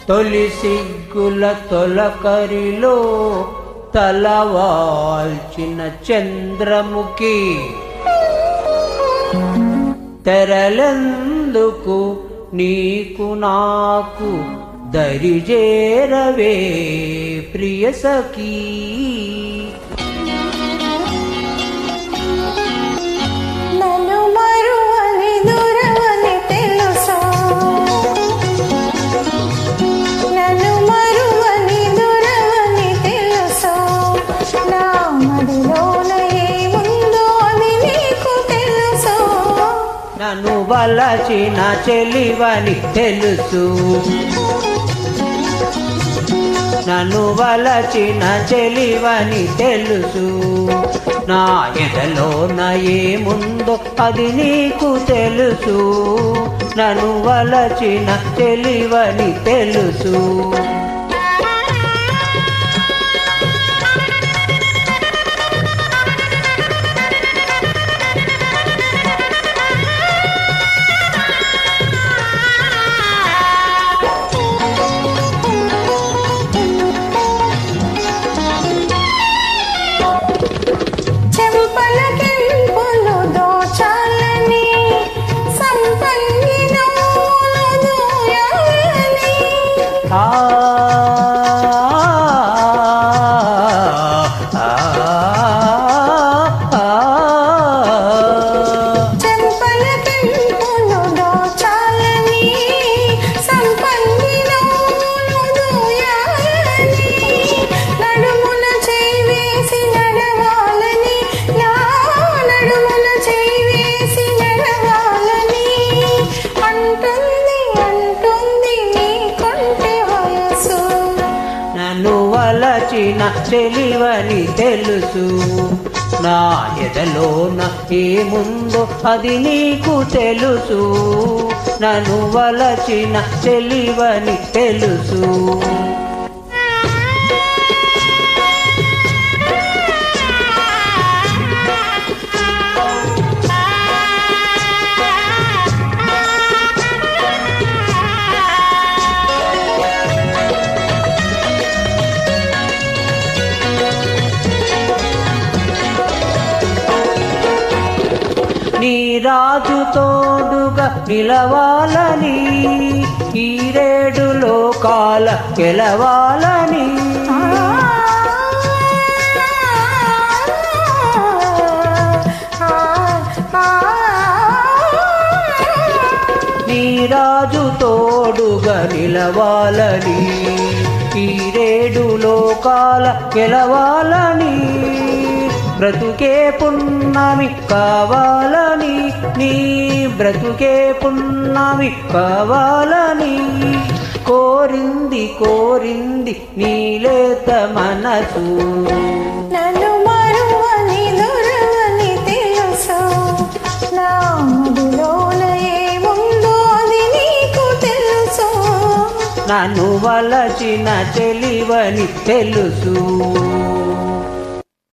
తొలి సిగ్గుల తొలకరిలో తలవాల్చిన చంద్రముఖి తెరలెందుకు నీకు నాకు దరిజేరవే ప్రియ సఖీ. నన్ను వలచిన చెలివని తెలుసు, నన్ను వలచిన చెలివని తెలుసు. నా ఎదలోన ఏముందో అది నీకు తెలుసు. నన్ను వలచిన చెలివని తెలుసు. వలచిన చెలివని తెలుసు. నా ఎదలోన ఏముందో అది నీకు తెలుసు. నన్ను వలచిన చెలివని తెలుసు. నీ రాజు తోడుగా నిలవాలని, ఈ రేడు లోకాల గెలవాలని. నీ రాజు తోడుగా నిలవాలని, ఈ రేడు లోకాల గెలవాలని. బ్రతుకే పున్నమి కావాలని, నీ బ్రతుకే పున్నమి కావాలని. కోరింది కోరింది నీలేత మనసు. నన్ను మరువని దొరవని తెలుసు. నా మదిలోన ఏముందో అది నీకు తెలుసు. నన్ను వలచిన చెలివని తెలుసు.